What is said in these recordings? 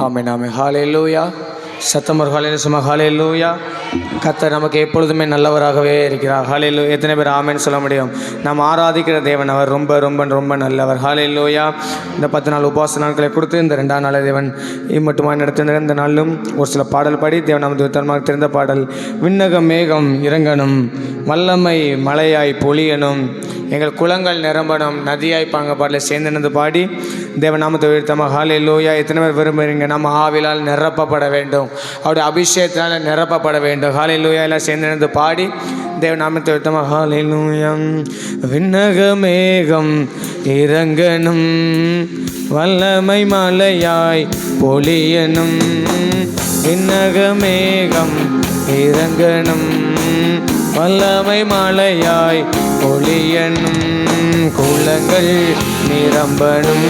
ஆமென் ஆமென். ஹல்லேலூயா. சத்தம் ஒரு ஹல்லேலூயா. ஹல்லேலூயா. கர்த்தர் நமக்கு எப்பொழுதுமே நல்லவராகவே இருக்கிறார். ஹல்லேலூயா. எத்தனை பேர் ஆமென் சொல்ல முடியும்? நாம் ஆராதிக்கிற தேவன் அவர் ரொம்ப ரொம்ப ரொம்ப நல்லவர். ஹல்லேலூயா. இந்த 10 நாள் உபவாச நாட்களை கொடுத்து இந்த 2ஆம் நாளை தேவன் மட்டுமாய் நடத்தின இந்த நாளிலும் ஒரு சில பாடல் பாடி தேவன் நமது உத்தரமாக தெரிந்த பாடல், விண்ணக மேகம் இறங்கணும், வல்லமை மழையாய் பொழியணும், எங்கள் குளங்கள் நிரம்பணும், நதியாய் பாங்க பாடலை சேர்ந்து பாடி தேவன் நாமத்தை உயர்த்தமாக. ஹல்லேலூயா. எத்தனை பேர் விரும்புகிறீங்க? நம்ம ஆவிலால் நிரப்பப்பட வேண்டும், அவருடைய அபிஷேகத்தினால் நிரப்பப்பட வேண்டும். ஹல்லேலூயா. எல்லாம் சேர்ந்து பாடி தேவன் நாமத்தை உயர்த்தமாக. ஹல்லேலூயா. விண்ணக மேகம் இறங்கணும், வல்லமை மழையாய் பொழியணும், விண்ணக மேகம் இறங்கணும், வல்லமை மழையாய் பொழியணும், குளங்கள் நிரம்பணும்,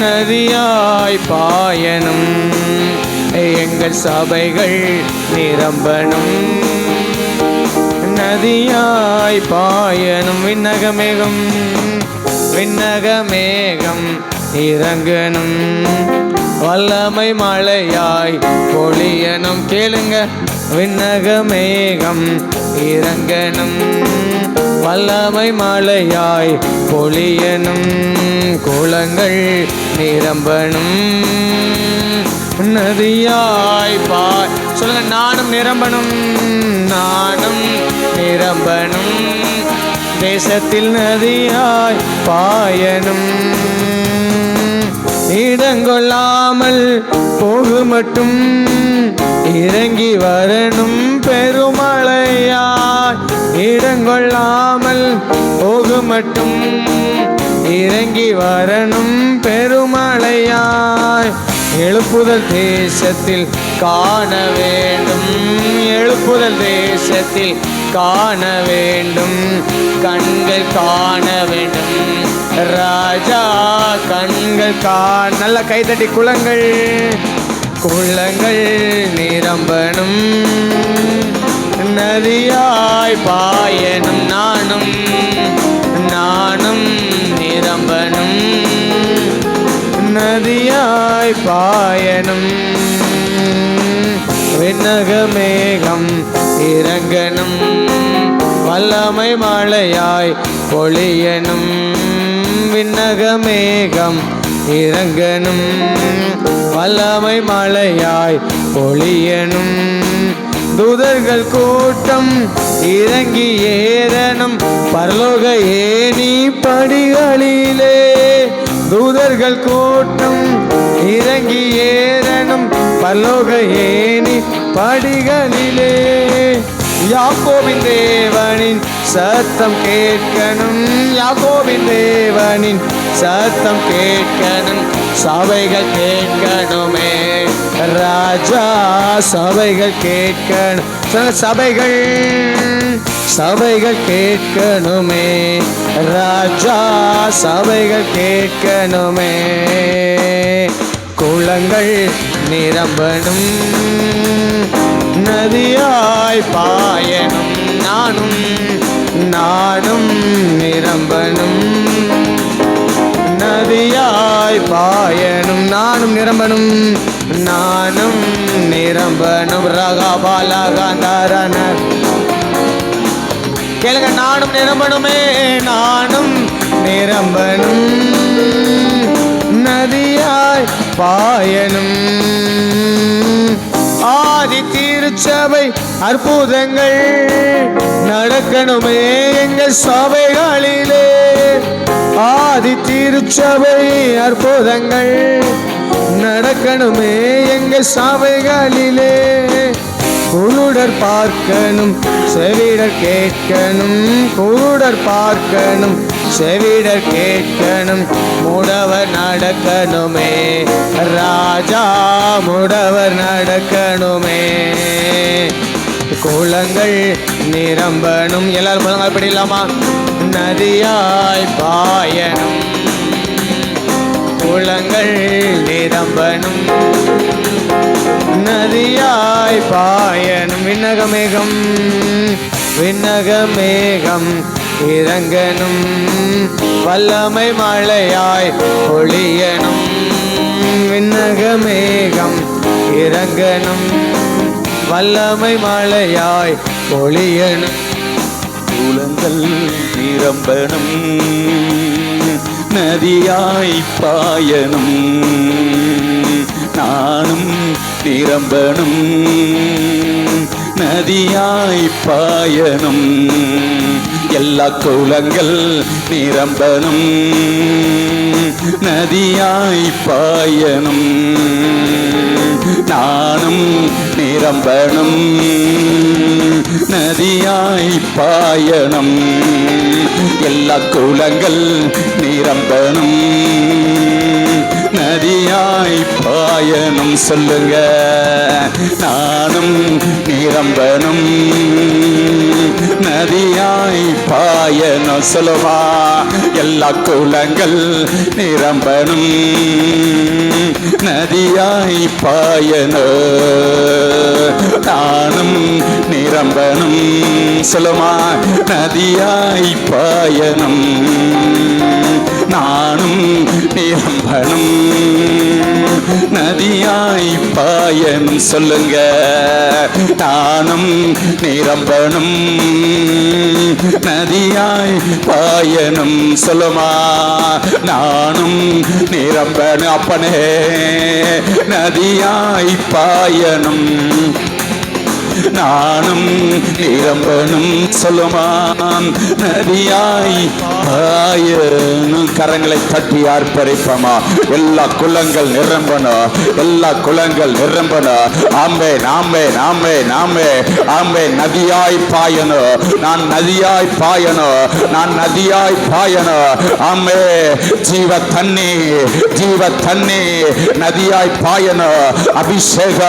நதியாய் பாயணும், எங்கள் சபைகள் நிரம்பணும், நதியாய் பாயணும், விண்ணக மேகம் விண்ணக மேகம் இறங்கணும், வல்லமை மழையாய் பொழியணும். கேளுங்க, விண்ணக மேகம் இறங்கணும், வல்லமை மழையாய் பொழியணும், குளங்கள் நிரம்பணும், நதியாய் பாய். சொல்லுங்க, நானும் நிரம்பணும், நானும் நிரம்பணும், தேசத்தில் நதியாய் பாயணும், இடங்கொள்ளாமல் போகு மட்டும் இறங்கி வரணும் பெருமழையாய், இடங்கொள்ளாமல் போகு மட்டும் இறங்கி வரணும் பெருமழையாய், எழுப்புதல் தேசத்தில் காண வேண்டும், எழுப்புதல் தேசத்தில் காண வேண்டும், கண்கள் காண வேண்டும், ராஜா கண்கள் காண. நல்ல கைதட்டி, குளங்கள் குளங்கள் நிரம்பணும், நதியாய் பாயணும், நானும் நானும் நிரம்பணும், நதியாய் பாயணும், விண்ணக மேகம் இறங்கணும், வல்லமை மழையாய் பொழியணும், விண்ணக மேகம் இறங்கணும், வல்லமை மழையாய் பொழியணும், தூதர்கள் கூட்டம் இறங்கி ஏறணும் பரலோக ஏணி படிகளிலே, தூதர்கள் கூட்டம் இறங்கி ஏறணும் பரலோக ஏணி படிகளிலே, யாக்கோபின் தேவனின் சத்தம் கேட்கணும், யாக்கோபின் தேவனின் சத்தம் கேட்கணும், சபைகள் கேட்கணுமே ராஜா, சபைகள் கேட்கணும், சபைகள் சபைகள் கேட்கணுமே ராஜா, சபைகள் கேட்கணுமே, குளங்கள் நிரம்பணும், நதியாய் பாயணும், நானும் நானும் நிரம்பணும், நதியாய் பாயணும், நானும் நிரம்பணும், நானும் நிரம்பணும், ரகபாலகாந்தாரன. கேளுங்க, நானும் நிரம்பணுமே, நானும் நிரம்பணும், நதியாய் பாயணும், ஆதி திருச்சபை அற்புதங்கள் நடக்கணுமே எங்கள் சபைகளிலே, ஆதி திருச்சபை அற்புதங்கள் நடக்கணுமே எங்கள் சபைகளிலே, குருடர் பார்க்கணும் செவிடர் கேட்கணும், குருடர் பார்க்கணும் செவிடர் கேட்கணும், முடவர் நடக்கணுமே ராஜா, முடவர் நடக்கணுமே, குளங்கள் நிரம்பணும். எல்லாரும் முதல்ல படிக்கலாமா? நதியாய் பாயணும், குளங்கள் நிரம்பணும், நதியாய் பாயணும், விண்ணக மேகம் விண்ணக மேகம் இறங்கணும், வல்லமை மழையாய் பொழியணும், விண்ணக கனகமேகம் இறங்கணும், வல்லமை மழையாய் பொழியணும், குளங்கள் நிரம்பணும், நதியாய் பாயணும், நானும் நிரம்பணும், நதியாய் பாயணும், எல்லா குளங்கள் நிரம்பணும், நதியாய் பாயணும், நானும் நிரம்பணும், நதியாய் பாயணும், எல்லா குளங்கள் நிரம்பணும், நதியாய் பாயணும். சொல்லுங்க, நானும் நிரம்பணும், நதியாய் பாயணும். சொல்லுமா, எல்லா குளங்கள் நிரம்பணும், நதியாய் பாயணும், நானும் நிரம்பணும். சொல்லுமா, நதியாய் பாயணும், நானும் நிரம்பணும், நதியாய் பாயணும். சொல்லுங்க, நானும் நிரம்பணும், நதியாய் பாயணும். சொல்லுமா, நானும் நிரம்பணும். அப்பனே, நதியாய் பாயணும், நானும் நிரம்பணும். சொல்லுமான், நதியாய் பாயணும். கரங்களை தட்டி ஆர்ப்பரிப்பமா. எல்லா குளங்கள் நிரம்பணும், எல்லா குளங்கள் நிரம்பணும். ஆமே நாமே நாமே நாமே ஆமே. நதியாய் பாயணும், நான் நதியாய் பாயணும், நான் நதியாய் பாயணும். ஆமே, ஜீவ தண்ணி, ஜீவ தண்ணி நதியாய் பாயணும். அபிஷேக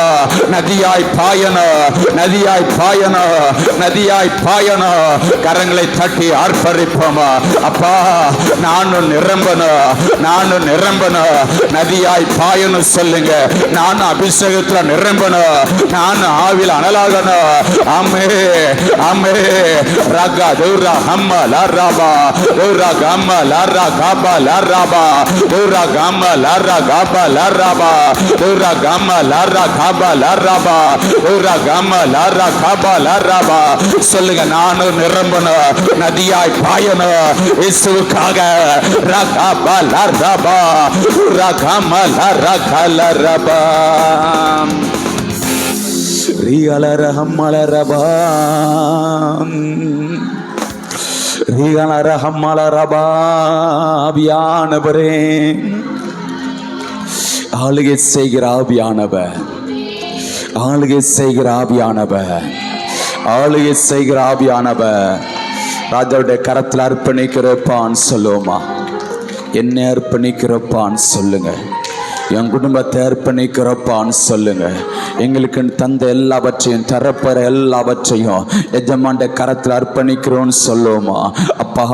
நதியாய் பாயணும், நதியாய் பாயணும், நதியாய் பாயணும். கரங்களை தட்டி ஆர்ப்பரிப்போமா. அப்பா, நானும் நிரம்பணும், நானும் நிரம்பணும், நதியாய் பாயணும். சொல்லுங்க, நானும் அபிஷேகத்துல நிரம்பணும், நானும் ஆவில அனலாகணும். ஆமே ஆமே. ரகா தூரா ஹம்மா லாராபா, தூரா கம்மா லாரா காபா லாராபா, தூரா கம்மா லாரா காபா லாராபா, தூரா கம்மா லாரா காபா லாராபா, தூரா கம்மா லாரா காபா லாராபா. சொல்லுங்க, நானும் நிரம்பணும், நதியாய் பாயணும். இயேசுவுக்காக ரகாபா லாராபா, ரகாமா லாரா கலரபா, ரிகலரஹம்மலரபா, ரிகலரஹம்மலரபா. ஆவியானவரே, ஆளுகை செய்கிற ஆவியானவர், ஆளுகை செய்கிற ஆவியானவர், ஆளுகை செய்கிற ஆவியானவர். ராஜாவுடைய கரத்தில் அர்ப்பணிக்கிறப்பான்னு சொல்லுவோமா. என்னை அர்ப்பணிக்கிறப்பான்னு சொல்லுங்க, என் குடும்பத்தை அர்ப்பணிக்கிறப்பான்னு சொல்லுங்க. எங்களுக்கு தந்த எல்லாவற்றையும், தரப்பற எல்லாவற்றையும் எஜமாண்ட கரத்தில் அர்ப்பணிக்கிறோன்னு சொல்லுவோமா. அப்பா,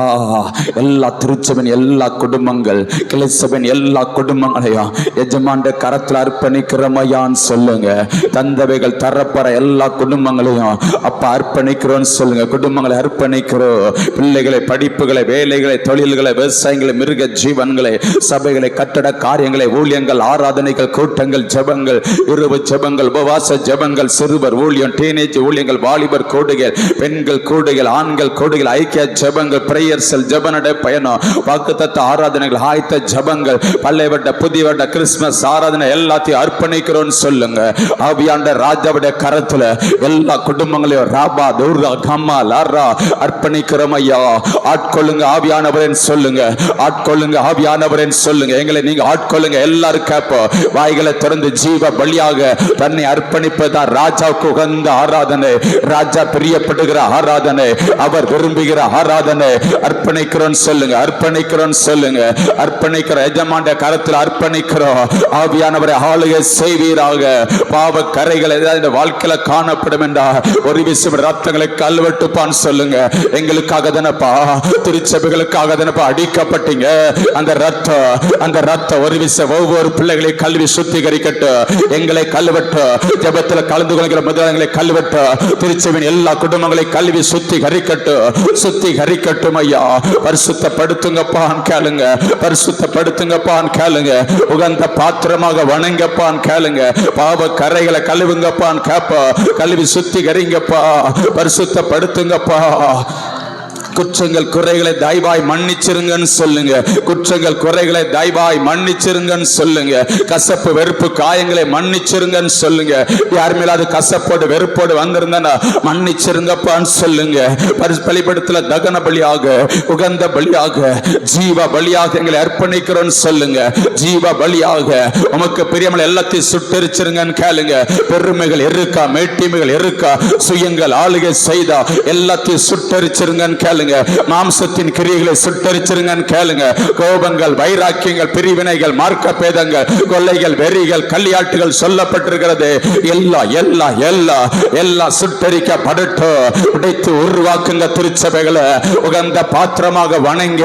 எல்லா திருச்சபையின் எல்லா குடும்பங்கள், கிளைச்சபையின் எல்லா குடும்பங்களையும் எஜமாண்ட கரத்தில் அர்ப்பணிக்கிறமையான்னு சொல்லுங்க. தந்தவைகள் தரப்பற எல்லா குடும்பங்களையும் அப்பா அர்ப்பணிக்கிறோன்னு சொல்லுங்க. குடும்பங்களை அர்ப்பணிக்கிறோம். பிள்ளைகளை, படிப்புகளை, வேலைகளை, தொழில்களை, விவசாயங்களை, மிருக ஜீவன்களை, சபைகளை, கட்டட காரியங்களை, ஊழியங்கள், ஆராதனைகள், கூட்டங்கள், ஜபங்கள், இரவு ஜபங்கள், உபவாச ஜபங்கள், சிறுவர் ஊழியம், டீனேஜ் ஊழியங்கள், வாலிபர் கூடுகள், பெண்கள் கூடுகள், ஆண்கள் கூடுகள், ஐக்கிய ஜபங்கள், பிரேயர் செல், ஜபநடை பயணம், வாக்குத்தத்த ஆராதனைகள், ஆயத்த ஜபங்கள், பழைய வட்ட புதிய வட்ட கிறிஸ்துமஸ் ஆராதனை எல்லாத்தையும் அர்ப்பணிக்கிறோம்னு சொல்லுங்க. ஆவியாண்ட ராஜாவுடைய கரத்துல எல்லா குடும்பங்களையும் ராபா தூரா கம்மா லாரா அர்ப்பணிக்கிறோம் ஐயா. ஆட்கொள்ளுங்க ஆவியானவரேன்னு சொல்லுங்க, ஆட்கொள்ளுங்க ஆவியானவரேன்னு சொல்லுங்க. எங்களை நீங்க ஆட்கொள்ளுங்க. எல்லாரும் கேட்போம். வாய்களை திறந்து ஜீவ பலியாக தன்னை அர்ப்பணிப்பதுதான் ராஜாவுக்கு உகந்த ஆராதனை, ராஜா பிரியப்படுகிற ஆராதனை, அவர் விரும்புகிற ஆராதனை. அர்ப்பணிக்கிறோம் சொல்லுங்க, அர்ப்பணிக்கிறோம் சொல்லுங்க, அர்ப்பணிக்கிற எஜமாண்ட கரத்தில் அர்ப்பணிக்கிறோம். ஆவியானவரை ஆளுகை செய்வீராக. பாவ கரைகள் ஏதாவது வாழ்க்கையில காணப்படும் என்றால் ஒரு விஷயம் ரத்தங்களை கல்வெட்டுப்பான்னு சொல்லுங்க. எங்களுக்காக தானப்பா, திருச்சபைகளுக்காக தானப்பா அடிக்கப்பட்டீங்க. அந்த ரத்தம் ஒரு விஷயம் ஒவ்வொரு பிள்ளைகளை கல்வி சுத்திகரிக்கட்டு, எங்களை கழுவட்டு, ஜெபத்தில் கலந்து கொள்கிற முதலாளிகளை கழுவட்டு, திருச்சபையின் எல்லா குடும்பங்களை கல்வி சுத்திகரிக்கட்டு, சுத்திகரிக்கட்டும் ஐயா. பரிசுத்தப்படுத்துங்கப்பான் கேளுங்க, பரிசுத்தப்படுத்துங்கப்பான் கேளுங்க, உகந்த பாத்திரமாக வணங்கப்பான் கேளுங்க, பாவ கரைகளை கழுவுங்கப்பான் கேப்பா, கல்வி சுத்திகரிங்கப்பா, பரிசுத்தப்படுத்துங்கப்பா. குற்றங்கள் குறைகளை தயவாய் மன்னிச்சிருங்கன்னு சொல்லுங்க, குற்றங்கள் குறைகளை தயவாய் மன்னிச்சிருங்கன்னு சொல்லுங்க, கசப்பு வெறுப்பு காயங்களை மன்னிச்சிருங்கன்னு சொல்லுங்க. யார் மேலாவது கசப்போடு வெறுப்போடு வந்திருந்தா மன்னிச்சிருங்கப்பான்னு சொல்லுங்க. பலிபீடத்துல தகன பலியாக, உகந்த பலியாக, ஜீவ பலியாக எங்களை அர்ப்பணிக்கிறோன்னு சொல்லுங்க. ஜீவ பலியாக உமக்கு பிரியமான எல்லாத்தையும் சுட்டரிச்சிருங்கன்னு கேளுங்க. பெருமைகள் இருக்கா, மேட்டிமைகள் இருக்கா, சுயங்கள் ஆளுகை செய்தா எல்லாத்தையும் சுட்டரிச்சிருங்கன்னு கேளுங்க. மாம்சத்தின் கிரியைகளை சுட்டரிச்சிருங்கன்னு கேளுங்க. கோபங்கள், வைராக்கியங்கள், பிரிவினைகள், மார்க்க பேதங்கள், கொள்ளைகள், வெறிகள், கல்யாட்டுகள் சொல்லப்பட்டிருக்கிறது. எல்லாம் சுட்டரிக்கப்படட்டும். உடைத்து உருவாக்குங்க திருச்சபைகளை, உகந்த பாத்திரமாக வணங்க.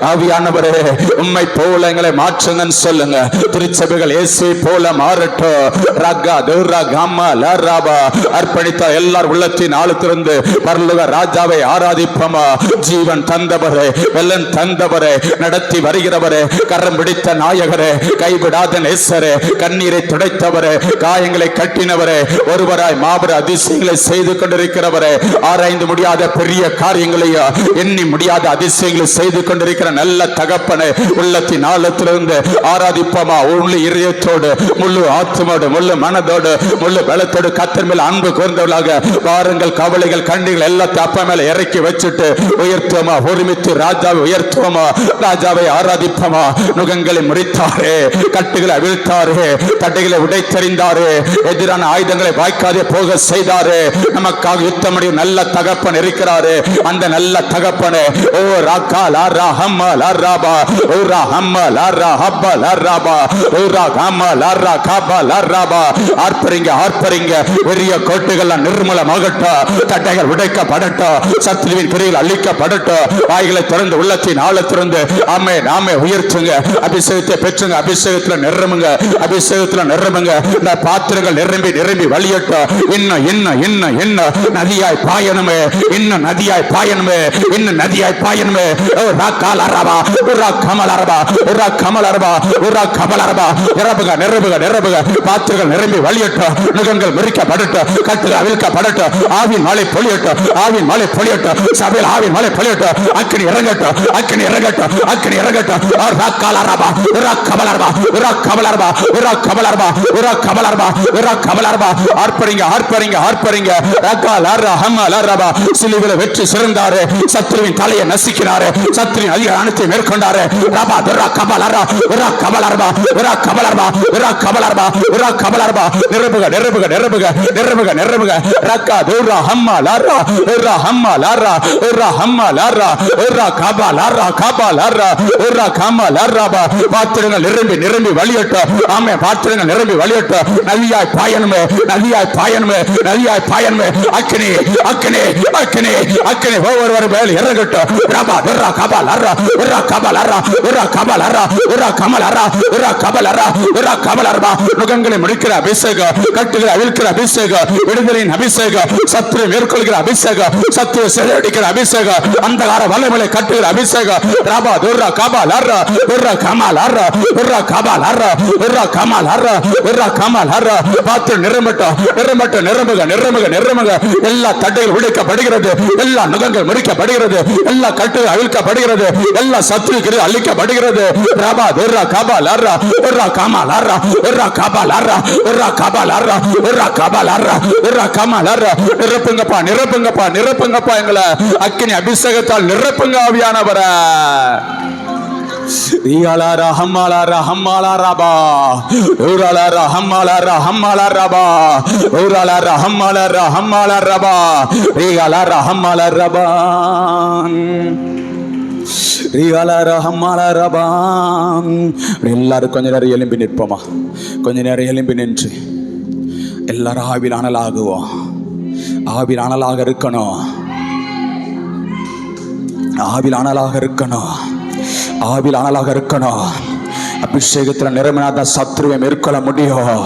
ஆவியானவரே உம்மை போல எங்களை மாற்றுங்கன்னு சொல்லுங்க. திருச்சபைகள் இயேசுவை போல மாறட்டும். ரகா துரா கம்மா லராபா அர்ப்பணித்த எல்லார் உள்ளத்தின் ஆழத்திலிருந்து பரலோக ராஜாவை ஆராதிப்போமா. ஜீவன் தந்தவரே, வெள்ளன் தந்தவரே, நடத்தி வருகிறவரே, கரம் பிடித்த நாயகரே, கைவிடாத நேசரே, கண்ணீரை துடைத்தவரே, காயங்களை கட்டினவரே, ஒருவராய் மாபெரும் அதிசயங்களை செய்து கொண்டிருக்கிறவரே, ஆராய்ந்து முடியாத பெரிய காரியங்களையோ எண்ணி முடியாத அதிசயங்களை செய்து கொண்டிருக்கிற நல்ல தகப்பனே, உள்ளத்தின் ஆழத்திலிருந்து ஆராதிப்போமா. முழு இதயத்தோடு, முழு ஆத்மோடு, முழு மனதோடு, முழு பலத்தோடு கர்த்தர் மேல் அன்பு கூர்ந்தவர்களாக வாருங்கள். கவலைகள் கண்டிகள் எல்லாத்தையும் அப்பா மேல இறக்கி வச்சுட்டு உயர்த்துவோமா, ஒருமித்து ராஜாவை உயர்த்துவோமா, ராஜாவை ஆராதிப்போமா. நுகங்களை முறித்தாரே, கட்டுகளை அவிழ்த்தாரே, தடைகளை உடைத்தறிந்தாரே, எதிரான ஆயுதங்களை வாய்க்காதே போக செய்தாரே, நமக்காக யுத்தமுடைய நல்ல தகப்பன் இருக்கிறாரு. அந்த நல்ல தகப்பனே, ஓ ராகா லாரா ஹம்மா லாராபா, ஓ ரா ஹம்மா லாரா ஹப்பா லாராபா, ஓ ரா ஹம்மா லாரா காபா லாராபா. ஆர்ப்பரிங்க, ஆர்ப்பரிங்க. பெரிய கோட்டைகள் நிர்மூலமாகட்டும், தடைகள் உடைக்கப்படட்டும், சத்துருவின் கிரியில் அழிக்கப்படட்டும். வாய்களை திறந்து உள்ளத்தின் ஆழத்திலிருந்து ஆமே நாமே உயர்த்துங்க. அபிஷேகத்தை பெற்றுங்க, அபிஷேகத்துல நிரம்புங்க, அபிஷேகத்துல நிரம்புங்க. இந்த பாத்திரங்கள் நிரம்பி நிரம்பி வழியட்டும். இன்னும் இன்னும் இன்னும் இன்னும் நதியாய் பாயணுமே, இன்னும் நதியாய் பாயணுமே, இன்னும் நதியாய் பாயணுமே. ஓரா காலரபா, ஓரா கமலரபா, ஓரா கமலரபா, ஓரா கமலரபா. நிரம்புக நிரம்புக நிரம்புக. பாத்திரங்கள் நிரம்பி வழியட்டும், நுகங்கள் முறிக்கப்படட்டும், கட்டுகள் அவிழ்க்கப்படட்டும். ஆவின் மழை பொழியட்டும், ஆவின் மழை பொழியட்டும். சபையில் ஆவின் மழை பொழியட்டும். அக்கினி இறங்கட்டும், அக்கினி இறங்கட்டும், அக்கினி இறங்கட்டும். ஓரா காலரபா, ஓரா கமலரபா, ஓரா கமலரபா, ஓரா கமலரபா, ஓரா கமலரபா, ஓரா கமலரபா. ஆர்ப்பரிங்க, ஆர்ப்பரிங்க, ஆர்ப்பரிங்க. ரகா லாரா ஹம்மா லாரபா. சிலுவையில் வெற்றி சிறந்தாரு, சத்துருவின் தலையை நசுக்கினாரு, சத்துருவின் அதிகார அனைத்தை மேற்கொண்டாரு. ரபா துரா கமலரா, ஓரா கமலரபா, ஓரா கமலரபா, ஓரா கமலரபா, ஓரா கமலரபா. நிரம்புக நிரம்புக நிரம்புக நிரம்புக நிரம்புக. ரகா துரா ஹம்மா லாரா, ஓரா ஹம்மா லாரா, ஓரா ஹம்மா லாரா, ஓரா கபா லாரா, கபா லாரா, ஓரா கமா லாராபா. பாத்திரங்கள் நிரம்பி நிரம்பி வழியட்டும். ஆமே, பாத்திரங்கள் நிரம்பி வழியட்டும். நதியாய் பாயணுமே, நதியாய் பாயணுமே, நதியாய் பாயணுமே. அக்கினி அக்கினி அக்கினி அக்கினி ஒவ்வொருவரும் மேல் இறங்கட்டும். ரபா துரா கபா லாரா, ஓரா கபா லாரா, ஓரா கபா லாரா, ஓரா கமலரா, ஓரா கபலரா, ஓரா கபலரபா. நுகங்களை முடிக்கிற அபிஷேகம், கட்டுகளை அவிழ்க்கிற அபிஷேகம், விடுதலையின் அபிஷேகம், சத்துரு மேற்கொள்கிற அபிஷேகம், சத்துரு சிறையடிக்கிற அபிஷேகம், அந்தகார வல்லமையை கட்டுகிற அபிஷேகம். ரபா துரா கபா லாரா, ஓரா கமா லாரா, ஓரா கபா லாரா, ஓரா கமா லாரா, ஓரா கமா லாரா. பாத்திரம் நிரம்பட்டும், நிரம்பட்டும், நிரம்புக நிரம்புக நிரம்புக. எல்லா தடைகள் உடைக்கப்படுகிறது, எல்லா நுகங்கள் முறிக்கப்படுகிறது, எல்லா கட்டுகள் அவிழ்க்கப்படுகிறது, எல்லா சத்துருக்கள் அழிக்கப்படுகிறது. ரபா துரா கபா லாரா, ஓரா கமா லாரா, ஓரா கபா லாரா, ஓரா கபா லாரா, ஓரா கபா லாரா, ஓரா கமா லாரா. நிரப்புங்கப்பா, நிரப்புங்கப்பா, நிரப்புங்கப்பா. எங்களை அக்கினி அபிஷேகத்தால் நிரப்புங்க ஆவியானவரே. ரியாலாரா ஹம்மாலாரா ஹம்மாலாராபா, ஊராலாரா ஹம்மாலாரா ஹம்மாலாராபா, ஊராலாரா ஹம்மாலாரா ஹம்மாலாராபா, ரியாலாரா ஹம்மாலாராபா, ரியாலாரா ஹம்மாலாராபா. எல்லாரும் கொஞ்ச நேரம் எழும்பி நிற்போமா, கொஞ்ச நேரம் எழும்பி நின்று எல்லாரும் ஆவியில் அனலாகுவோம். ஆவியில் அனலாக இருக்கணும், ஆவியில் அனலாக இருக்கணும், ஆவியில் அனலாக இருக்கணும். அபிஷேகத்துல நிரம்பினாதான் சத்ருவை மேற்கொள்ள முடியும்,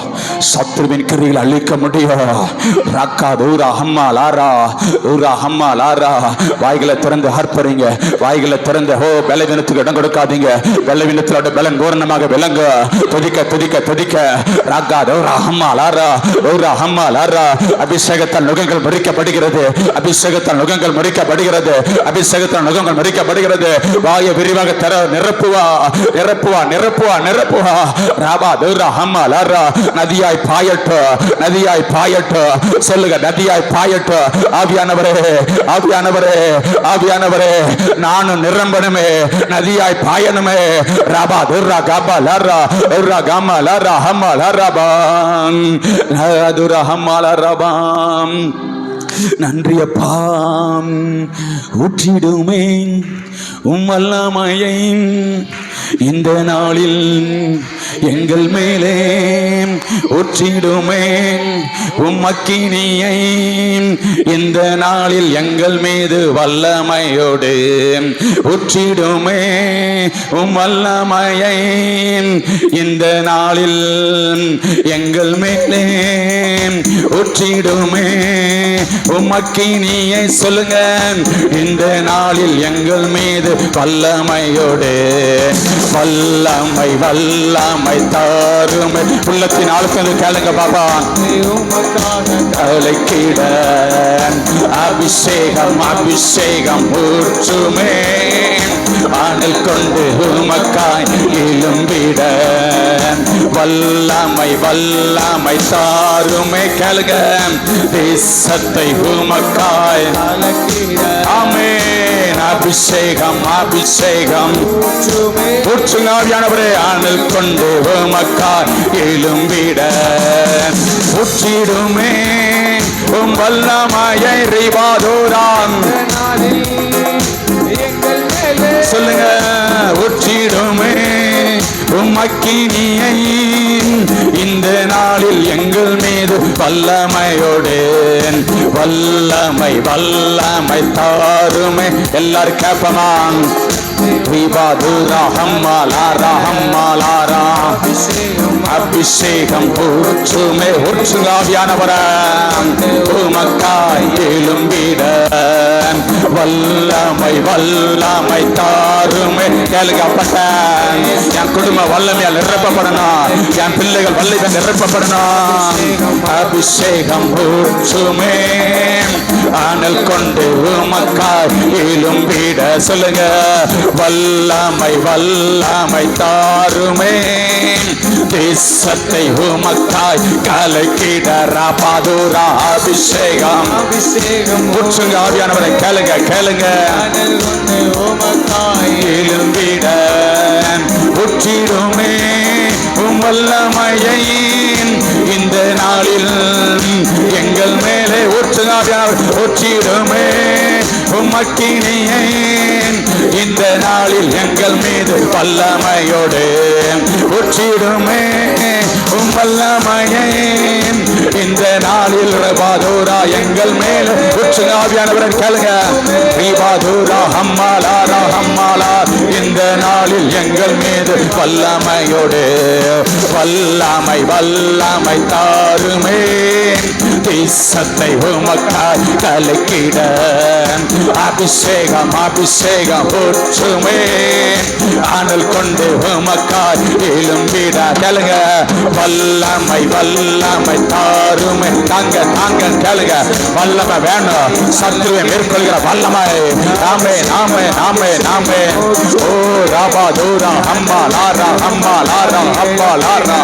சத்ருவின் கிரிகளை அழிக்க முடியும். ராக்கா தூரா ஹம்மா லாரா, ஊரா ஹம்மா லாரா. வாய்களை திறந்து ஹர்ப்பறீங்க, வாய்களை திறந்து பலவீனத்துக்கு இடம் கொடுக்காதீங்க. பலவீனத்தோட பலன் பூரணமாக விளங்க. துதிக்க துதிக்க துதிக்க. ராக்கா தூரா ஹம்மா லாரா, ஊரா ஹம்மா லாரா. அபிஷேகத்தால் நுகங்கள் முறிக்கப்படுகிறது, அபிஷேகத்தால் நுகங்கள் முறிக்கப்படுகிறது, அபிஷேகத்தால் நுகங்கள் முறிக்கப்படுகிறது. வாயை விரிவாக தர. நிரப்புவா நிரப்புவா நிரப்புவா நிரப்புவா. ராபா தூரா ஹம்மா லாரா. நதியாய் பாயட்டு, நதியாய் பாயட்டு. சொல்லுங்க, நதியாய் பாயட்டு. ஆவியானவரே, ஆவியானவரே, ஆவியானவரே, நானும் நிரம்பணுமே, நதியாய் பாயணுமே. ராபா தூரா காபா லாரா, ஊரா காமா லாரா ஹம்மா லாரா பாம், தூரா ஹம்மா லாரா பாம். நன்றியப்பாம். ஊற்றிடுமே வல்லமையை இந்த நாளில் எங்கள் மேலே, ஊற்றிடுமே அக்கினியை இந்த நாளில் எங்கள் மீது வல்லமையோடு. ஊற்றிடுமே வல்லமையை இந்த நாளில் எங்கள் மேலே, ஊற்றிடுமே அக்கினியை. சொல்லுங்க, இந்த நாளில் எங்கள் மீது வல்லமையோடு. வல்லமை வல்லமை தாருமை. உள்ளத்தின் ஆளுக்கு கேளுங்க பாபா. கலைக்கிட அபிஷேகம் அபிஷேகம் ஊற்றுமே. ஆனல் கொண்டு உமக்காய் எழும்பிட வல்லமை வல்லமை தாருமே. கேளுங்க, தேசத்தை உமக்காய். ஆமென். அபிஷேகம் அபிஷேகம் ஊற்றுங்க ஆவியானவரே. ஆனல் கொண்டு உமக்காய் எழும்பிட ஊற்றிடுமே வல்லமையை. ரிவாதோரான் சொல்லுங்க, ஊற்றிடுமே அக்கினியை இந்த நாளில் எங்கள் மீது வல்லமையோடு. வல்லமை வல்லமை தாருமே. எல்லாரும் கேப்பமான். அபிஷேகம் ஊற்றுமே. ஊற்றுங்க ஆவியானவர. உமக்காய் எழும்பிட வல்லமை வல்லமை தாருமே. கேளுங்க, அப்பட்ட என் குடும்பம் வல்லமையால் நிரப்பப்படணும், என் பிள்ளைகள் வல்லமையால் நிரப்பப்படணும். அபிஷேகம் ஊற்றுமே. ஆனல் கொண்டு உமக்காய் எழும்பிட. சொல்லுங்க, வல்லமை வல்லமை தாருமே. தேசத்தை உமக்காய் கலக்கிட. ராபாதுரா அபிஷேகம் அபிஷேகம் ஊற்றுங்க ஆவியானவரை. கேளுங்க கேளுங்க. உமக்காய் எழும்பிட ஊற்றிடுமே வல்லமையை இந்த நாளில் எங்கள் மேலே. ஊற்றுங்க ஆவியானவர். ஊற்றிடுமே அக்கினியை இந்த நாளில் எங்கள் மீது வல்லமையோடு. ஊற்றிடுமே வல்லமையை இந்த நாளில். ரபாதூரா எங்கள் மேல். ஊற்றுங்க ஆவியானவரை. கேளுங்க. ரபாதூரா ஹம்மாலாரா ஹம்மாலா இந்த நாளில் எங்கள் மீது வல்லமையோடு. வல்லமை வல்லமை தாருமே. தேசத்தை உமக்காய் கலக்கிட. அபிஷேகம் அபிஷேகம் ஊற்றுமே. ஆனல் கொண்டு உமக்காய் எழும்பிட. கேளுங்க, வல்லமை வல்லமை தாருமே. தாங்க தாங்க கேளுங்க. வல்லமை வேணும். சத்ருவை மேற்கொள்கிற வல்லமை. நாமே நாமே நாமே நாமே. ஓ ராபா தூரா ஹம்மா லாரா ஹம்மா லாரா ஹம்மா லாரா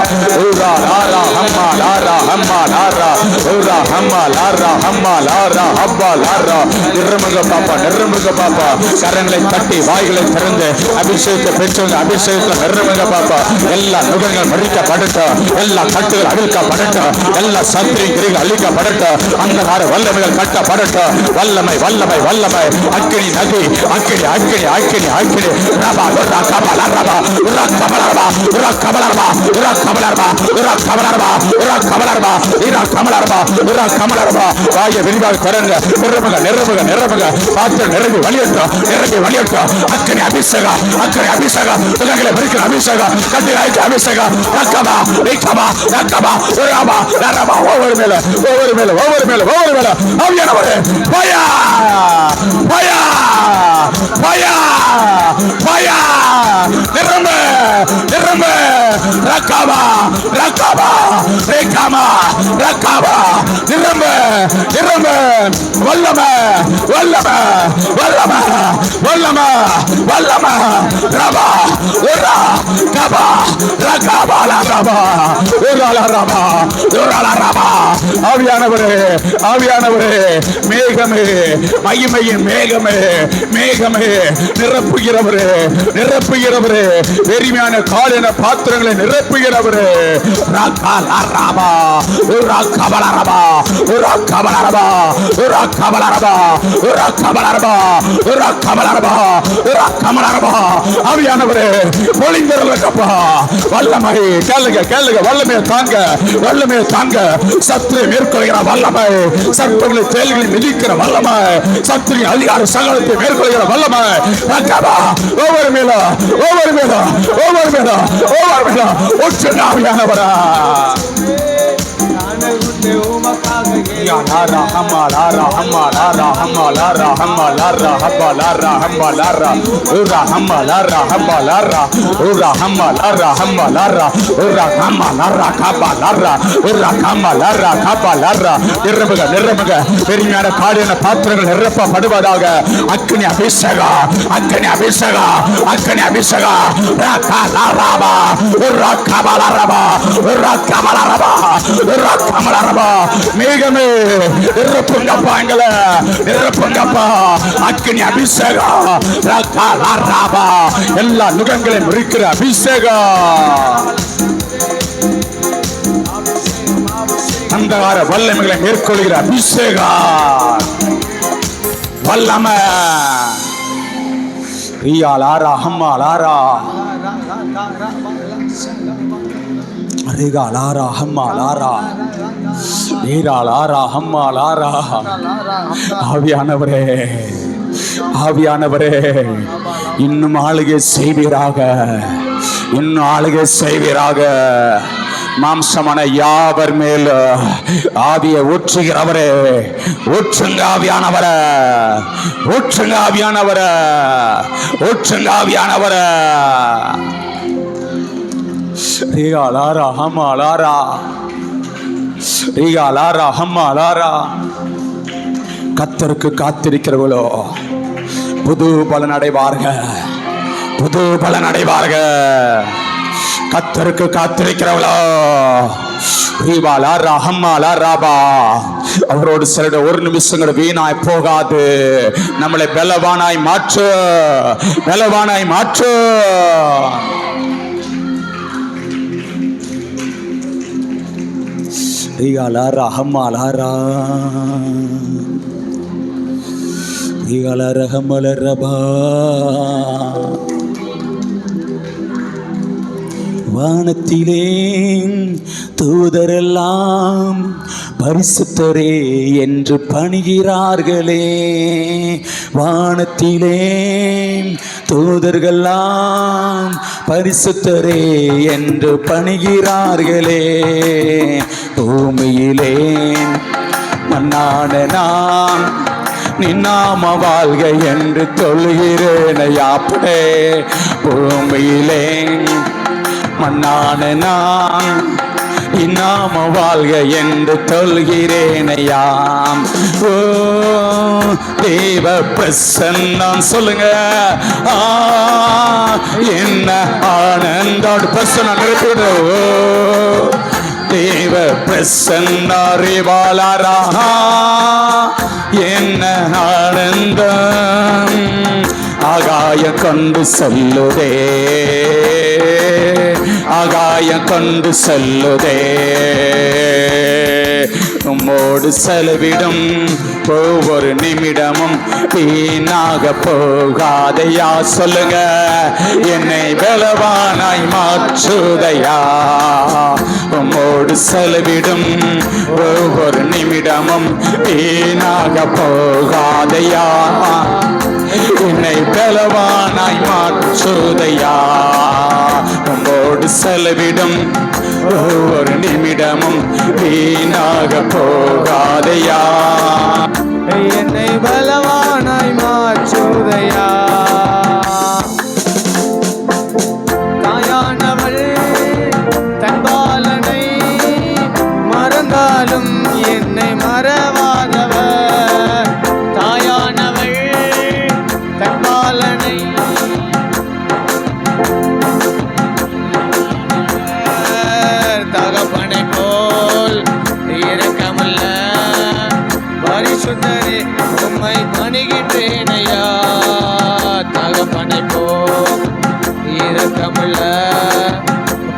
ஊரா லாரா ஹம்மா லாரா ஹம்மா லாரா ஊரா ஹம்மா லாரா ஹம்மா லாரா ஹப்பா லாரா. நிரம்புங்க பாப்பா, நிரம்புங்க பாப்பா. கரங்களை தட்டி வாய்களை திறந்து அபிஷேகத்தை பெற்றவங்க அபிஷேகத்தில் நிரம்புங்க பாப்பா. எல்லா நுகங்கள் மறிக்கப்படட்டும், எல்லா கட்டுகள் அவிழ்க்கப்படட்டும், எல்லா சத்திரி கிரிகள் அழிக்கப்படட்டும். அந்த வல்லமைகள் கட்டப்படட்டும். வல்லமை வல்லமை வல்லமை. அக்கினி நதி அக்கினி அக்கினி அக்கினி அக்கினி. ரபா ரபா கபல ரபா ரா கபல ரபா ரா கபல ரபா ரா கபல ரபா ரா கபல ரபா ரா கமலரபா ஈரா கமலரபா ஈரா கமலரபா வாயை விரிவாக திறங்க. நிரம்புக நிரம்புக நிரம்புக பாத்திரம் நிரம்பி வழியட்டும் நிரம்பி வழியட்டும். அக்கனி அபிஷேகம் அக்கனி அபிஷேகம் துகங்களை விரிக்கிற அபிஷேகம் கட்டி ஆயிட்டு அபிஷேகம் ரக்கபா ரிக்கபா ரக்கபா உராபா நரபா ஒவ்வொரு மேல ஒவ்வொரு மேல ஒவ்வொரு மேல ஒவ்வொரு மேல ஆவியானவரே பயா பயா பயா பயா நிரம்ப நிரம்ப ரக்கபா ரக்கபா ரிக்கமா ரக்கபா நிரம்ப நிரம்ப வல்லம வல்லம வல்லம வல்லம வல்லம ரபா உரா கபா ரகபா லகபா உரா ரபா உரா ரபா. ஆவியானவரே ஆவியானவரே மேகமே மகிமையின் மேகமே மேகமே நிரப்புகிறவரே நிரப்புகிறவரே வெறுமையான காலின பாத்திரங்களை நிரப்புகிறவரே ரகலா ரபா உரா கபலா ரபா உரா கபலா ரபா உரா கபலா ரபா உரா கபலா ரபா உரா கபலா ரபா உரா கபலா ரபா. ஆவியானவரே பொழிந்தருளப்பா வல்லமை கேளுங்க கேளுங்க வல்லமையை தாங்க வல்லமையை தாங்க. சத்துரை மேற்கொள்கிற வல்லமை சத்துருகளை தேல்களை மிதிக்கிற வல்லமை சத்துரின் அதிகார சகலத்தை மேற்கொள்கிற வல்லமை ரக்கபா ஒவ்வொரு மேல ஒவ்வொரு மேல ஒவ்வொரு மேல ஒவ்வொரு மேல ஒற்று ஆவியானவரா பெருமையான காலின பாத்திரங்கள் நிரப்பப்படுவதாக. அக்னி அபிஷேகா அக்னி அபிஷேகா அக்னி அபிஷேகா மேகமே நிரப்புங்கப்பா எங்களை நிரப்புங்கப்பா. அக்னி அபிஷேகா எல்லா நுகங்களையும் முறிக்கிற அபிஷேகா அந்தகார வல்லமைகளை மேற்கொள்கிற அபிஷேகா வல்லம ரியா லாரா ஹம்மா லாரா ரிகா லாரா ஹம்மா லாரா நீரா லாரா ஹம்மா லாரா. ஆவியானவரே ஆவியானவரே இன்னும் ஆளுகை செய்வீராக இன்னும் ஆளுகை செய்வீராக. மாம்சமான யாவர் மேல் ஆவியை ஊற்றுகிறவரே ஊற்றுங்க ஆவியானவர ஊற்றுங்க ஆவியானவர ஊற்றுங்க ஆவியானவர. ரிகா லாரா ஹம்மா லாரா ரிகா லாரா ஹம்மா லாரா. கர்த்தருக்கு காத்திருக்கிறவளோ புது பலன் அடைவார்கள் புது பலன் அடைவார்கள். கர்த்தருக்கு காத்திருக்கிறவளோ அவரோடு சில ஒரு நிமிஷங்கள் வீணாய் போகாது. நம்மளை பலவானாய் மாற்று பலவானாய் மாற்று. ரிகாலாரா ஹம்மாலாரா ரிகாலாரா ஹம்மலரபா. வானத்திலே தூதரெல்லாம் பரிசுத்தரே என்று பணிகிறார்களே. வானத்திலே தூதர்கள்லாம் பரிசுத்தரே என்று பணிகிறார்களே. பூமியிலே மன்னான நான் நின்னாம வாழ்க என்று சொல்கிறேனையாப்பே. பூமியிலே மன்னான நான் இன்னாம வாழ்க என்று சொல்கிறேனையாம். ஓ தேவ பிரசன்னம் சொல்லுங்க. என்ன ஆனந்தோடு பிரசன்னம் நிறுத்திவிடு. தேவ பிரசன்னறிவாளரா என்ன ஆனந்தம் ஆகாய கொண்டு சொல்லுதே ஆகாய கொண்டு சொல்லுதே. உம்மோடு செலவிடும் ஒவ்வொரு நிமிடமும் வீணாக போகாதையா. சொல்லுங்க, என்னை பலவானாய் மாற்றுதையா. உம்மோடு செலவிடும் ஒவ்வொரு நிமிடமும் வீணாக போகாதையா. என்னை பலவானாய் மாற்றுதையா. உம்மோடு செலவிடும் ஒவ்வொரு நிமிடமும் வீணாக போகாதையா. என்னை பலவானாய் மாற்றுதையா. தாயானவள் தன் பாலனை மறந்தாலும் என்னை மறவாதவர். தாயானவள் தன் பாலனை தகப்பனை போல் இரக்கமல்ல பரிசுத்தரே உம்மை பணிகின்றேனையா. தகப்பனை போல் இரக்கமல்ல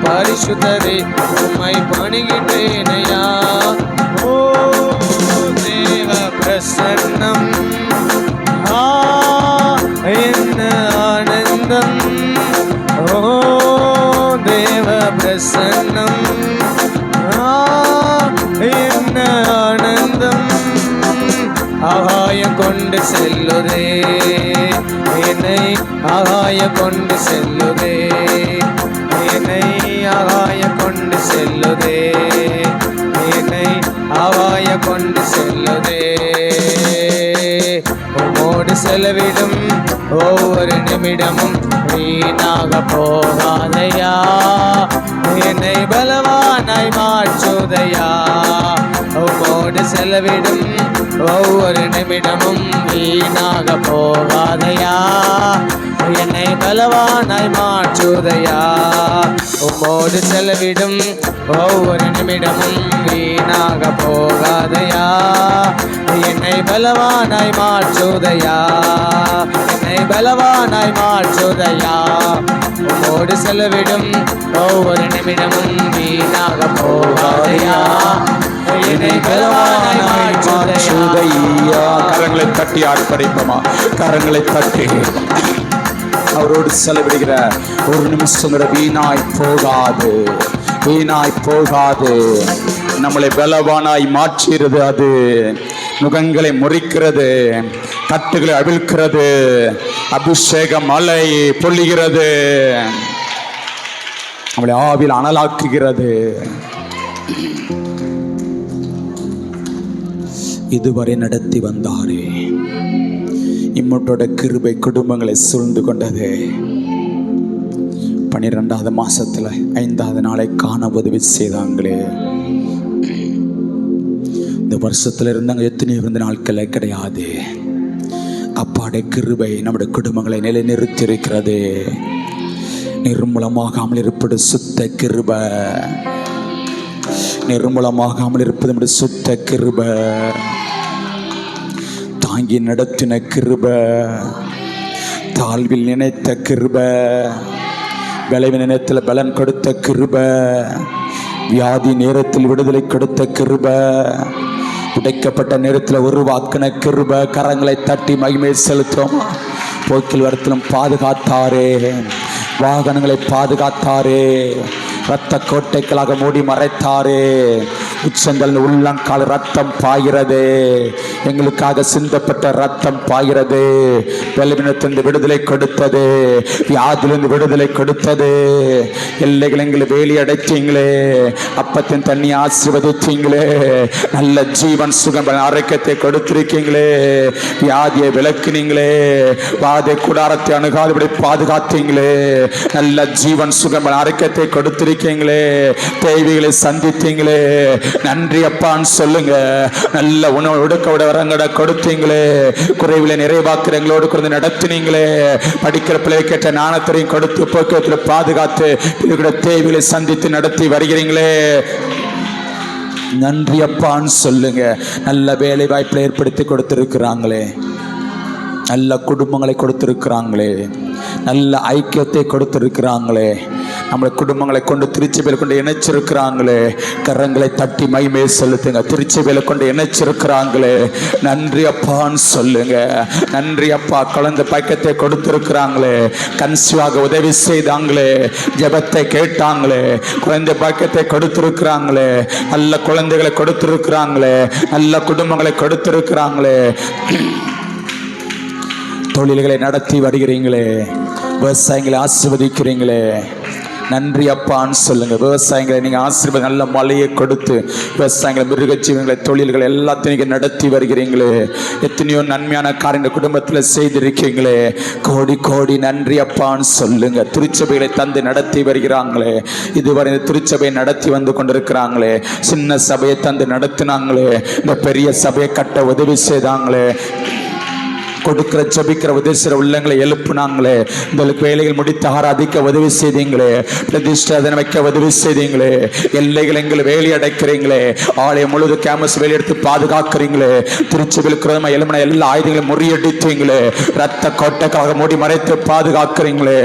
பரிசுத்தரே உம்மை பணிகின்றேனையா. ஓ தேவ பிரசன்னம் என்ன ஆனந்தம். ஓ தேவ பிரசன்னம் என்ன ஆனந்தம். ஆகாயம் கொண்டு செல்லுதே என்னை, ஆகாயம் கொண்டு செல்லுதே என்னை, ஆகாயம் கொண்டு செல்லுதே என்னை, ஆகாயம் கொண்டு செல்லுதே. உம்மோடு செலவிடும் ஒவ்வொரு நிமிடமும் வீணாக போகாதையா. என்னை பலவானாய் மாற்றுதையா. உம்மோடு செலவிடும் ஒவ்வொரு நிமிடமும் வீணாக போகாதையா. என்னை பலவானாய் மாற்றுதையா. உம்மோடு செலவிடும் ஒவ்வொரு நிமிடமும் வீணாக போகாதையா. என்னை பலவானாய் மாற்றுதையா. என்னை பலவானாய் மாற்றுதையா. உம்மோடு செலவிடும் ஒவ்வொரு நிமிடமும் வீணாக போகாதையா. என்னை பலவானாய் மாற்றுதையா. கரங்களை தட்டி ஆர்ப்பரிப்போமா? கரங்களை தட்டி அவரோடு செலவிடுகிற ஒரு நிமிஷம் வீணாய் போகாது, வீணாய் போகாது. நம்மளை பலவானாய் மாற்றுகிறது. அது முகங்களை முறிக்கிறது, கட்டுகளை அவிழ்க்கிறது, அபிஷேக மலை பொழிகிறது, நம்மளை ஆவியில் அனலாக்குகிறது. இதுவரை நடத்தி வந்தாரே, இம்மட்டோட கிருபை குடும்பங்களை சூழ்ந்து கொண்டது. 12வது மாசத்துல 5வது நாளை காண உதவி செய்தாங்களே. இந்த வருஷத்துல இருந்தாங்க எத்தனையோ இருந்த நாட்களே கிடையாது. அப்பாடைய கிருபை நம்முடைய குடும்பங்களை நிலைநிறுத்தி இருக்கிறது. நிர்மூலமாகாமல் இருப்பது சுத்த கிருபை. நிர்மூலமாகாமல் இருப்பது நம்முடைய சுத்த கிருபை. தாங்கி நடத்தின கிருபை, தாழ்வில் நினைத்த கிருபை, பலவீன நேரத்தில் பலன் கொடுத்த கிருபை, வியாதி நேரத்தில் விடுதலை கொடுத்த கிருபை, உடைக்கப்பட்ட நேரத்தில் உருவாக்கின கிருபை. கரங்களை தட்டி மகிமை செலுத்தும். போக்கில் வரத்திலும் பாதுகாத்தாரே, வாகனங்களை பாதுகாத்தாரே, இரத்த கோட்டைகளாக மூடி மறைத்தாரே. உச்சங்கள் உள்ளங்கால் ரத்தம் பாய்கிறது. எங்களுக்காக சிந்தப்பட்ட ரத்தம் பாய்கிறது. பலவீனத்திலிருந்து விடுதலை கொடுத்தது, வியாதிலிருந்து விடுதலை கொடுத்தது. எல்லைகள் எங்களை வேலி அடைத்தீங்களே, அப்பத்தின் தண்ணி ஆசீர்வதித்தீங்களே, நல்ல ஜீவன் சுகம் ஆரோக்கியத்தை கொடுத்திருக்கீங்களே, வியாதியை விளக்குனீங்களே, வாதை கூடாரத்தை அணுகாதபடி பாதுகாத்தீங்களே, நல்ல ஜீவன் சுகம் ஆரோக்கியத்தை கொடுத்திருக்கீங்களே, தேவைகளை சந்தித்தீங்களே. நன்றி அப்பான்னு சொல்லுங்க. நல்ல உணவு உடுக்க விட வரங்கட கொடுத்தீங்களே, குறைவில நிறைவாக்குற எங்களோடு குறைந்து நடத்தினீங்களே, படிக்கிற பிள்ளை கேட்ட ஞானத்தையும் கொடுத்து போக்குவரத்தில் பாதுகாத்து தேவைகளை சந்தித்து நடத்தி வருகிறீங்களே. நன்றி அப்பான்னு சொல்லுங்க. நல்ல வேலை வாய்ப்பை ஏற்படுத்தி கொடுத்திருக்கிறாங்களே, நல்ல குடும்பங்களை கொடுத்திருக்கிறாங்களே, நல்ல ஐக்கியத்தை கொடுத்திருக்கிறாங்களே, நம்மளை குடும்பங்களை கொண்டு திருச்சபையில் கொண்டு இணைச்சிருக்கிறாங்களே, கரங்களை தட்டி மகிமை செலுத்துங்க. திருச்சபையில் கொண்டு இணைச்சிருக்கிறாங்களே, நன்றி அப்பான்னு சொல்லுங்க. நன்றி அப்பா, குழந்தை பாக்கியத்தை கொடுத்திருக்கிறாங்களே, கன்சிவாக உதவி செய்தாங்களே, ஜெபத்தை கேட்டாங்களே, குழந்தை பாக்கியத்தை கொடுத்திருக்கிறாங்களே, நல்ல குழந்தைகளை கொடுத்திருக்கிறாங்களே, நல்ல குடும்பங்களை கொடுத்திருக்கிறாங்களே, தொழில்களை நடத்தி வருகிறீங்களே, விவசாயிகளை ஆசீர்வதிக்கிறீங்களே, நன்றி அப்பான்னு சொல்லுங்க. விவசாயிகளை நீங்கள் ஆசீர்வாதம் நல்ல மழையை கொடுத்து விவசாயிகளை, மிருக ஜீவங்களை, தொழில்களை எல்லாத்தையும் நீங்கள் நடத்தி வருகிறீங்களே, எத்தனையோ நன்மையான காரியங்கள் குடும்பத்தில் செய்திருக்கீங்களே, கோடி கோடி நன்றி அப்பான்னு சொல்லுங்க. திருச்சபைகளை தந்து நடத்தி வருகிறாங்களே, இதுவரை இந்த திருச்சபையை நடத்தி வந்து கொண்டிருக்கிறாங்களே, சின்ன சபையை தந்து நடத்தினாங்களே, இந்த பெரிய சபையை கட்ட உதவி செய்தாங்களே, கொடுக்கிற ஜபிக்கிற உதவி உள்ளங்களை எழுப்புனாங்களே, உங்களுக்கு வேலைகள் முடித்து ஆராதிக்க உதவி செய்தீங்களே, பிரதிஷ்டாதனை வைக்க உதவி செய்தீங்களே, எல்லைகள் எங்களை வேலி அடைக்கிறீங்களே, ஆலயம் முழுது கேமஸ் வேலி எடுத்து பாதுகாக்கிறீங்களே, திருச்சபையில் கிரதமா எழுமன எல்லா ஆயுதங்களையும் முறியடித்தீங்களே, ரத்த கோட்டைக்காக மூடி மறைத்து பாதுகாக்கிறீங்களே,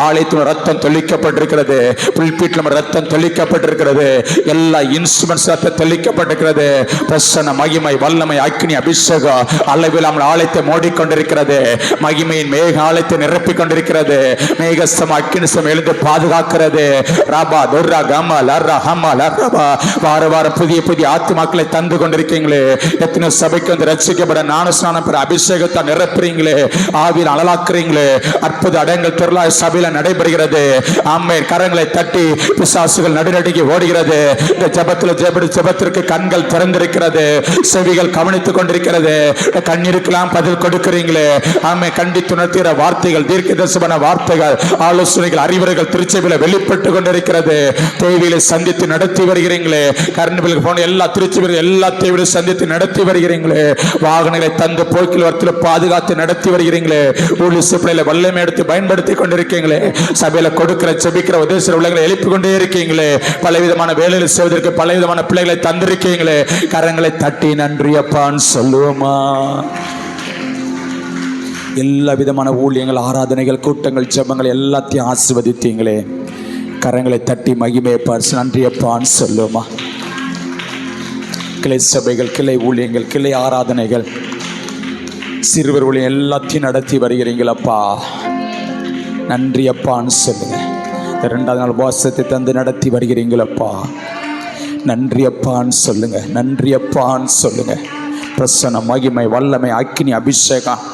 ஆலயத்தில் ரத்தம் தெளிக்கப்பட்டிருக்கிறது, புல்பீட்டில் ரத்தம் தெளிக்கப்பட்டிருக்கிறது, எல்லா இன்ஸ்ட்ருமெண்ட்ஸ் ரத்தம் தெளிக்கப்பட்டிருக்கிறது. பிரசன்ன மகிமை வல்லமை அக்கினி அபிஷேகம் அளவில் நம்ம ஆலயத்தை மூடிக்கொண்டு இருக்கிறது, மகிமையின் மேக ஆலயத்தை நிரப்பிக் கொண்டிருக்கிறது, மேகஸ்தம் அக்கினிசம் எழுந்து பாதுகாக்கிறது. ரபா துர்ரா கமா லர்ரா ஹமா லர்ரபா, வார வாரம் புதிய புதிய ஆத்துமாக்களை தந்து கொண்டிருக்கீங்களே, எத்தனை சபைக்கு வந்து ரட்சிக்கப்பட ஞானஸ்நானம் பெற அபிஷேகத்தை நிரப்புறீங்களே, ஆவியில் அனலாக்குறீங்களே, அற்புத அடங்கள் திரளாய் சபையில நடைபெறுகிறது. ஆமென். கரங்களை தட்டி பிசாசுகள் நடுநடுங்கி ஓடுகிறது. இந்த ஜபத்தில் ஜபத்திற்கு கண்கள் திறந்திருக்கிறது, செவிகள் கவனித்துக் கொண்டிருக்கிறது, கண்ணீருக்கெல்லாம் பதில் கொடுக்கிறீங்களே. ஆமே. கண்டித்துணர்த்துகிற வார்த்தைகள், தீர்க்கதரிசன வார்த்தைகள், ஆலோசனைகள், அறிவுரைகள் திருச்சபையில வெளிப்பட்டு கொண்டிருக்கிறது. தேவையை சந்தித்து நடத்தி வருகிறீங்களே, கரண்ட் போன எல்லா திருச்சபையில் எல்லா தேவையை சந்தித்து நடத்தி வருகிறீங்களே, வாகனங்களை தந்து போக்கில் வரத்தில் பாதுகாத்து நடத்தி வருகிறீங்களே, ஊழிய வல்லமை எடுத்து பயன்படுத்தி கொண்டிருக்கீங்களே, சபையில கொடுக்கிற செபிக்கிற உதவி உள்ளங்களை எழுப்பி கொண்டே இருக்கீங்களே, பலவிதமான வேலைகள் செய்வதற்கு பலவிதமான பிள்ளைகளை தந்திருக்கீங்களே, கரங்களை தட்டி நன்றி அப்பான்னு சொல்லுவோமா? எல்லா விதமான ஊழியங்கள், ஆராதனைகள், கூட்டங்கள், ஜெபங்கள் எல்லாத்தையும் ஆசீர்வதித்தீங்களே, கரங்களை தட்டி மகிமையை பார்த்து நன்றி அப்பான்னு சொல்லுமா? கிளை சபைகள், கிளை ஊழியங்கள், கிளை ஆராதனைகள், சிறுவர் ஊழியம் எல்லாத்தையும் நடத்தி வருகிறீங்களப்பா, நன்றி அப்பான்னு சொல்லுங்க. 2வது நாள் உபவாசத்தை தந்து நடத்தி வருகிறீங்களப்பா, நன்றி அப்பான்னு சொல்லுங்க. நன்றி அப்பான்னு சொல்லுங்க. பிரசன்ன மகிமை வல்லமை அக்கினி அபிஷேகம்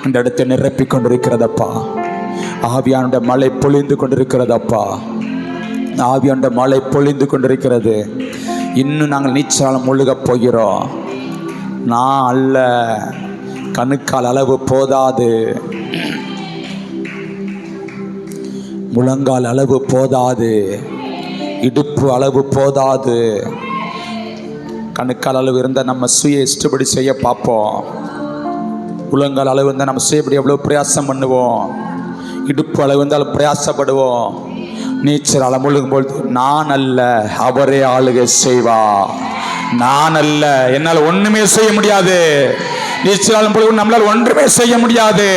இந்த இடத்தை நிரப்பி கொண்டிருக்கிறதப்பா, ஆவியானுடைய மழை பொழிந்து கொண்டிருக்கிறதப்பா, ஆவியானுடைய மழை பொழிந்து கொண்டிருக்கிறது. இன்னும் நாங்கள் நீச்சலால் முழுக போகிறோம். நான் அல்ல, கணுக்கால் அளவு போதாது, முழங்கால் அளவு போதாது, இடுப்பு அளவு போதாது. கணுக்கால் அளவு இருந்தால் நம்ம சுய இஷ்டப்படி செய்ய பார்ப்போம், முழங்கால் அளவு இருந்தால் நம்ம செய்யப்படி எவ்வளோ பிரயாசம் பண்ணுவோம், இடுப்பு அளவு இருந்தால் பிரயாசப்படுவோம். நீச்சல் அளவு முழுகும்போது நான் அல்ல, அவரே ஆளுகை செய்வா. நான் அல்ல, என்னால் ஒன்றுமே செய்ய முடியாது. நீச்சல் அளவு முழுகும் நம்மளால் ஒன்றுமே செய்ய முடியாது.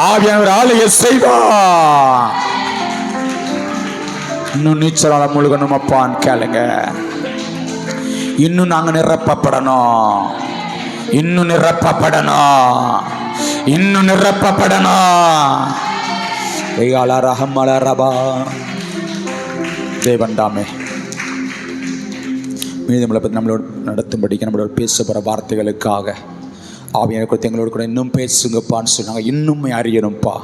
ஆவியானவர் ஆளுகை செய்வா. இன்னும் நீச்சல் அளவு முழுகணும் அப்பான்னு கேளுங்க. இன்னும் நாங்கள் நிரப்பப்படணும், இன்னும் நிரப்பப்படணும், இன்னும் நிரப்பப்படணும். தேவன்டாமே மீதமுள்ள நம்மளோட நடத்தும்படிக்கு நம்மளோட பேச போகிற வார்த்தைகளுக்காக ஆவியான கொடுத்து எங்களோட கூட இன்னும் பேசுங்கப்பான்னு சொன்னாங்க. இன்னும் அறியணும்ப்பா.